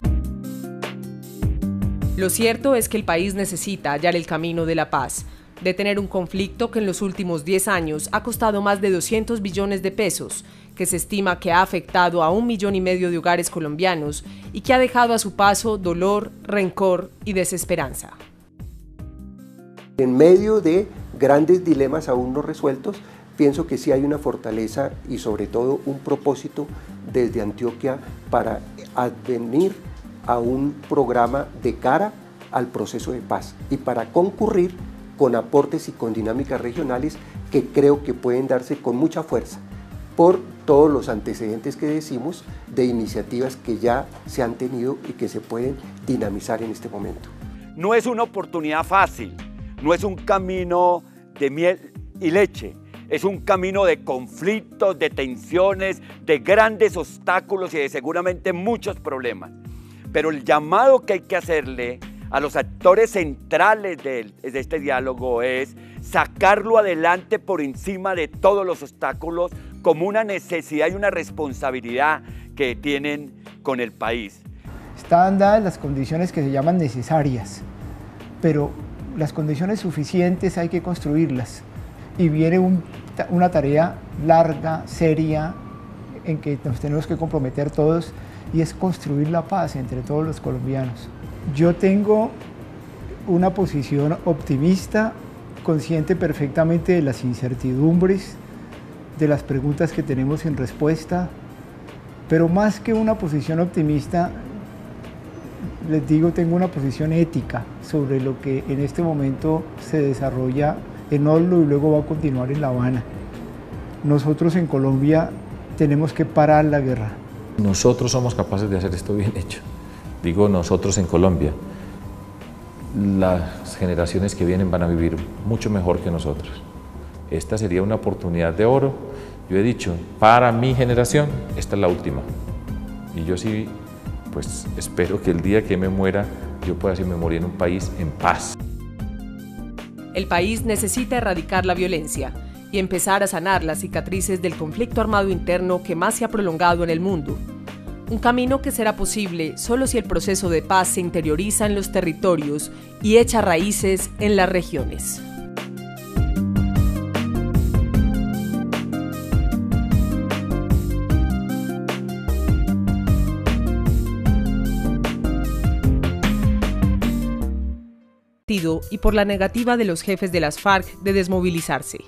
Lo cierto es que el país necesita hallar el camino de la paz, detener un conflicto que en los últimos 10 años ha costado más de 200 billones de pesos, que se estima que ha afectado a 1,5 millones de hogares colombianos y que ha dejado a su paso dolor, rencor y desesperanza. En medio de grandes dilemas aún no resueltos, pienso que sí hay una fortaleza y sobre todo un propósito desde Antioquia para advenir a un programa de cara al proceso de paz y para concurrir con aportes y con dinámicas regionales que creo que pueden darse con mucha fuerza por todos los antecedentes que decimos de iniciativas que ya se han tenido y que se pueden dinamizar en este momento. No es una oportunidad fácil, no es un camino de miel y leche, es un camino de conflictos, de tensiones, de grandes obstáculos y de seguramente muchos problemas. Pero el llamado que hay que hacerle a los actores centrales de este diálogo es sacarlo adelante por encima de todos los obstáculos como una necesidad y una responsabilidad que tienen con el país. Están dadas las condiciones que se llaman necesarias, pero las condiciones suficientes hay que construirlas. Y viene una tarea larga, seria, en que nos tenemos que comprometer todos, y es construir la paz entre todos los colombianos. Yo tengo una posición optimista, consciente perfectamente de las incertidumbres, de las preguntas que tenemos sin respuesta, pero más que una posición optimista, les digo, tengo una posición ética sobre lo que en este momento se desarrolla en Oslo y luego va a continuar en La Habana. Nosotros en Colombia tenemos que parar la guerra. Nosotros somos capaces de hacer esto bien hecho. Digo nosotros en Colombia. Las generaciones que vienen van a vivir mucho mejor que nosotros. Esta sería una oportunidad de oro. Yo he dicho, para mi generación, esta es la última. Y yo sí, pues espero que el día que me muera, yo pueda decirme morir en un país en paz. El país necesita erradicar la violencia y empezar a sanar las cicatrices del conflicto armado interno que más se ha prolongado en el mundo. Un camino que será posible solo si el proceso de paz se interioriza en los territorios y echa raíces en las regiones. Y por la negativa de los jefes de las FARC de desmovilizarse.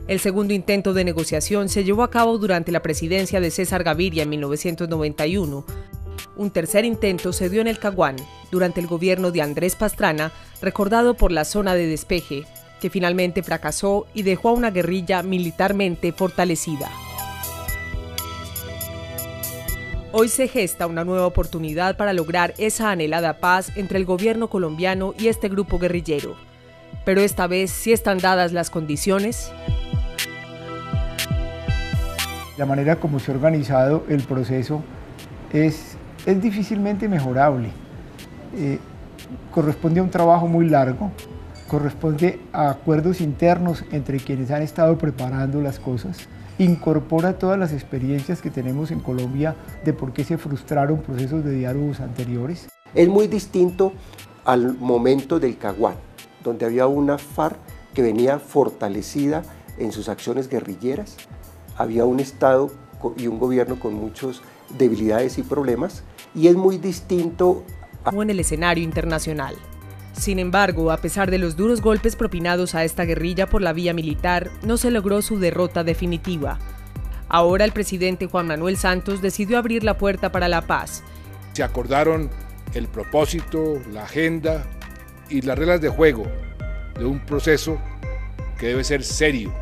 El segundo intento de negociación se llevó a cabo durante la presidencia de César Gaviria en 1991. Un tercer intento se dio en el Caguán, durante el gobierno de Andrés Pastrana, recordado por la zona de despeje, que finalmente fracasó y dejó a una guerrilla militarmente fortalecida. Hoy se gesta una nueva oportunidad para lograr esa anhelada paz entre el gobierno colombiano y este grupo guerrillero. Pero esta vez, ¿sí están dadas las condiciones? La manera como se ha organizado el proceso es difícilmente mejorable. Corresponde a un trabajo muy largo, corresponde a acuerdos internos entre quienes han estado preparando las cosas, incorpora todas las experiencias que tenemos en Colombia de por qué se frustraron procesos de diálogos anteriores. Es muy distinto al momento del Caguán, donde había una FARC que venía fortalecida en sus acciones guerrilleras, había un Estado y un gobierno con muchas debilidades y problemas, y es muy distinto en el escenario internacional. Sin embargo, a pesar de los duros golpes propinados a esta guerrilla por la vía militar, no se logró su derrota definitiva. Ahora el presidente Juan Manuel Santos decidió abrir la puerta para la paz. Se acordaron el propósito, la agenda y las reglas de juego de un proceso que debe ser serio,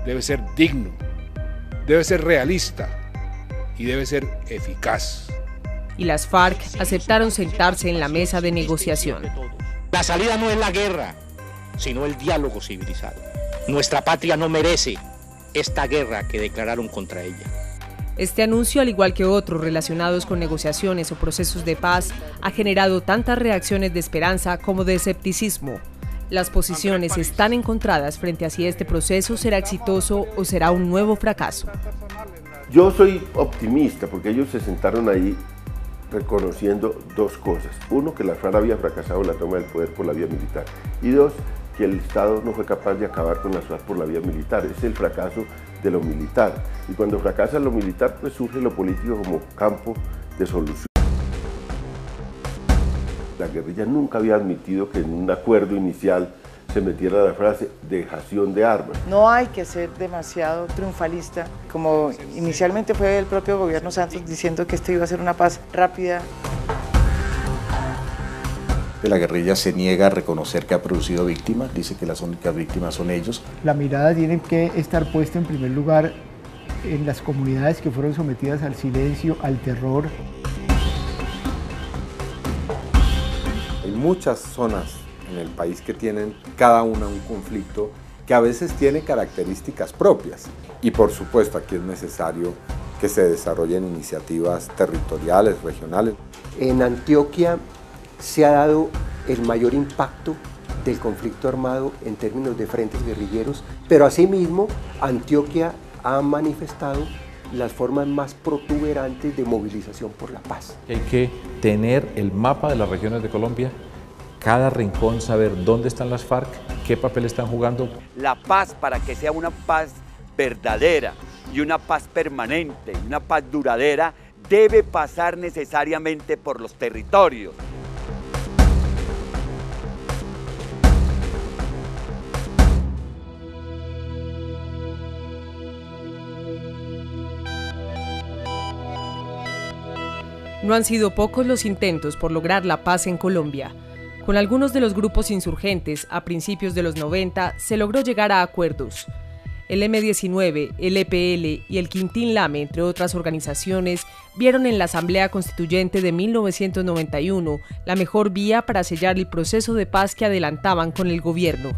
debe ser digno, debe ser realista y debe ser eficaz. Y las FARC aceptaron sentarse en la mesa de negociación. La salida no es la guerra, sino el diálogo civilizado. Nuestra patria no merece esta guerra que declararon contra ella. Este anuncio, al igual que otros relacionados con negociaciones o procesos de paz, ha generado tantas reacciones de esperanza como de escepticismo. Las posiciones están encontradas frente a si este proceso será exitoso o será un nuevo fracaso. Yo soy optimista porque ellos se sentaron ahí reconociendo dos cosas. Uno, que la FARC había fracasado en la toma del poder por la vía militar. Y dos, que el Estado no fue capaz de acabar con las FARC por la vía militar. Es el fracaso de lo militar. Y cuando fracasa lo militar, pues surge lo político como campo de solución. La guerrilla nunca había admitido que en un acuerdo inicial se metiera la frase dejación de armas. No hay que ser demasiado triunfalista, como inicialmente fue el propio gobierno Santos diciendo que esto iba a ser una paz rápida. La guerrilla se niega a reconocer que ha producido víctimas, dice que las únicas víctimas son ellos. La mirada tiene que estar puesta en primer lugar en las comunidades que fueron sometidas al silencio, al terror. Hay muchas zonas en el país que tienen cada una un conflicto que a veces tiene características propias. Y por supuesto aquí es necesario que se desarrollen iniciativas territoriales, regionales. En Antioquia se ha dado el mayor impacto del conflicto armado en términos de frentes guerrilleros, pero asimismo Antioquia ha manifestado las formas más protuberantes de movilización por la paz. Hay que tener el mapa de las regiones de Colombia, cada rincón, saber dónde están las FARC, qué papel están jugando. La paz, para que sea una paz verdadera y una paz permanente, una paz duradera, debe pasar necesariamente por los territorios. No han sido pocos los intentos por lograr la paz en Colombia. Con algunos de los grupos insurgentes, a principios de los 90, se logró llegar a acuerdos. El M-19, el EPL y el Quintín Lame, entre otras organizaciones, vieron en la Asamblea Constituyente de 1991 la mejor vía para sellar el proceso de paz que adelantaban con el gobierno.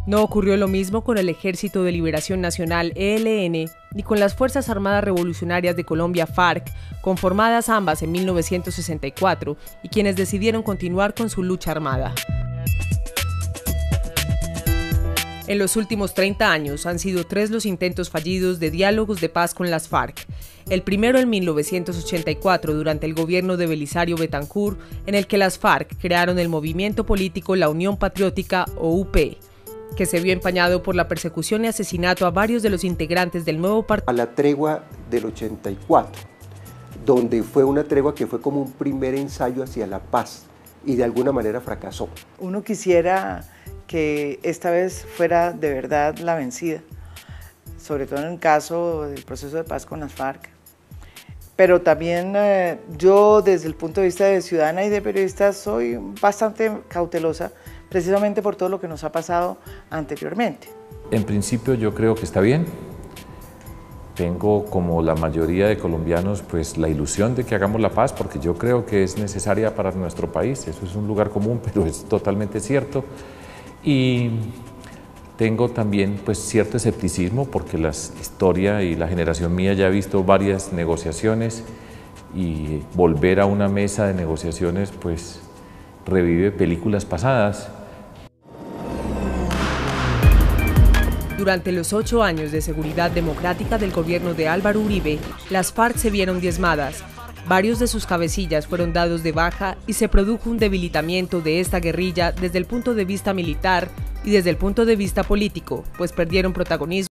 No ocurrió lo mismo con el Ejército de Liberación Nacional, ELN, ni con las Fuerzas Armadas Revolucionarias de Colombia, FARC, conformadas ambas en 1964, y quienes decidieron continuar con su lucha armada. En los últimos 30 años han sido 3 los intentos fallidos de diálogos de paz con las FARC. El primero en 1984, durante el gobierno de Belisario Betancur, en el que las FARC crearon el movimiento político La Unión Patriótica, o UP, que se vio empañado por la persecución y asesinato a varios de los integrantes del nuevo partido. A la tregua del 84, donde fue una tregua que fue como un primer ensayo hacia la paz y de alguna manera fracasó. Uno quisiera que esta vez fuera de verdad la vencida, sobre todo en el caso del proceso de paz con las FARC. Pero también yo, desde el punto de vista de ciudadana y de periodista, soy bastante cautelosa, precisamente por todo lo que nos ha pasado anteriormente. En principio yo creo que está bien. Tengo, como la mayoría de colombianos, pues la ilusión de que hagamos la paz, porque yo creo que es necesaria para nuestro país. Eso es un lugar común, pero es totalmente cierto. Y tengo también pues cierto escepticismo, porque la historia y la generación mía ya ha visto varias negociaciones, y volver a una mesa de negociaciones pues revive películas pasadas. Durante los 8 años de seguridad democrática del gobierno de Álvaro Uribe, las FARC se vieron diezmadas. Varios de sus cabecillas fueron dados de baja y se produjo un debilitamiento de esta guerrilla desde el punto de vista militar y desde el punto de vista político, pues perdieron protagonismo.